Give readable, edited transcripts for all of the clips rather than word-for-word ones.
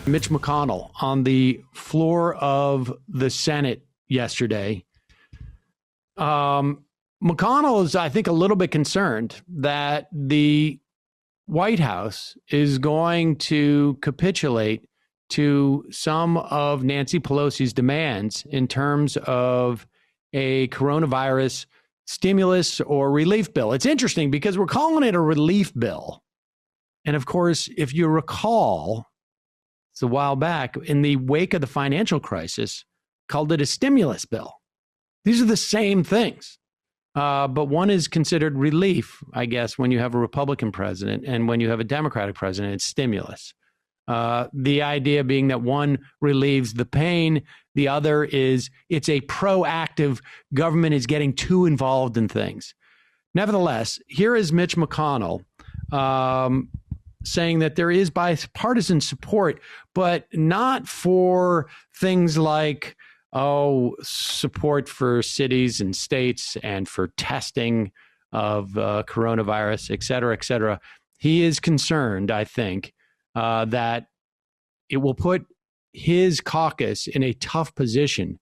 Mitch McConnell on the floor of the Senate yesterday. McConnell is, I think, a little bit concerned that the White House is going to capitulate to some of Nancy Pelosi's demands in terms of a coronavirus stimulus or relief bill. It's interesting because we're calling it a relief bill. And of course, if you recall, it's a while back, in the wake of the financial crisis, called it a stimulus bill. These are the same things. But one is considered relief, I guess, when you have a Republican president, and when you have a Democratic president, it's stimulus. The idea being that one relieves the pain, the other is it's a proactive government is getting too involved in things. Nevertheless, here is Mitch McConnell saying that there is bipartisan support, but not for things like, support for cities and states and for testing of coronavirus, et cetera, et cetera. He is concerned, I think, that it will put his caucus in a tough position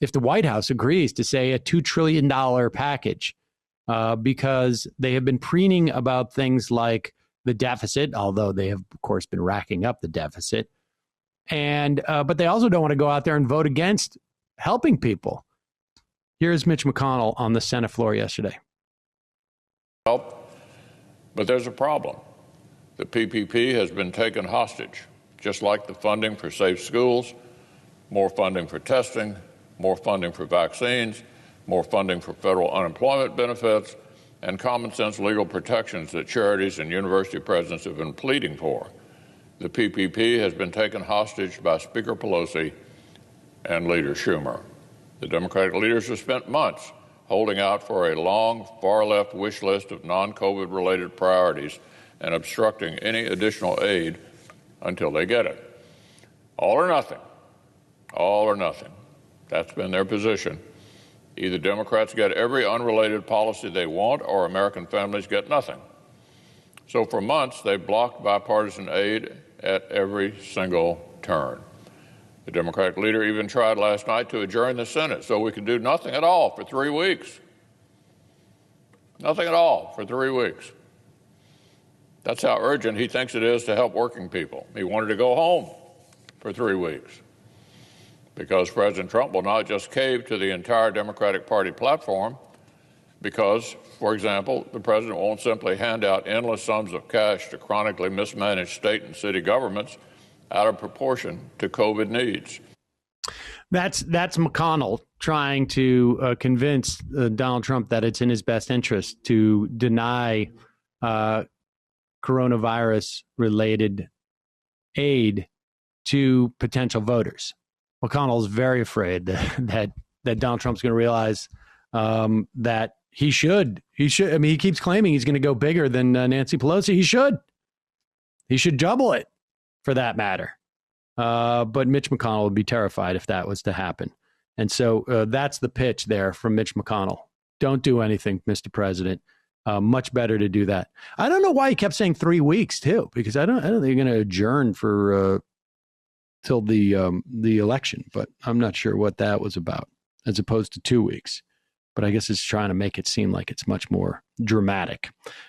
if the White House agrees to, say, a $2 trillion package, because they have been preening about things like the deficit, although they have, of course, been racking up the deficit. And but they also don't want to go out there and vote against helping people. Here's Mitch McConnell on the Senate floor yesterday. Help, but there's a problem. The PPP has been taken hostage, just like the funding for safe schools, more funding for testing, more funding for vaccines, more funding for federal unemployment benefits, and common sense legal protections that charities and university presidents have been pleading for. The PPP has been taken hostage by Speaker Pelosi and Leader Schumer. The Democratic leaders have spent months holding out for a long, far-left wish list of non-COVID related priorities and obstructing any additional aid until they get it. All or nothing. All or nothing. That's been their position. Either Democrats get every unrelated policy they want, or American families get nothing. So for months, they've blocked bipartisan aid at every single turn. The Democratic leader even tried last night to adjourn the Senate so we could do nothing at all for 3 weeks. Nothing at all for 3 weeks. That's how urgent he thinks it is to help working people. He wanted to go home for 3 weeks because President Trump will not just cave to the entire Democratic Party platform because, for example, the president won't simply hand out endless sums of cash to chronically mismanaged state and city governments out of proportion to COVID needs. That's McConnell trying to convince Donald Trump that it's in his best interest to deny coronavirus-related aid to potential voters. McConnell is very afraid that Donald Trump's going to realize that he should. I mean, he keeps claiming he's going to go bigger than Nancy Pelosi. He should. He should double it, for that matter. But Mitch McConnell would be terrified if that was to happen. And so that's the pitch there from Mitch McConnell. Don't do anything, Mr. President. Much better to do that. I don't know why he kept saying 3 weeks too, because I don't think you're going to adjourn for till the election. But I'm not sure what that was about, as opposed to 2 weeks. But I guess it's trying to make it seem like it's much more dramatic.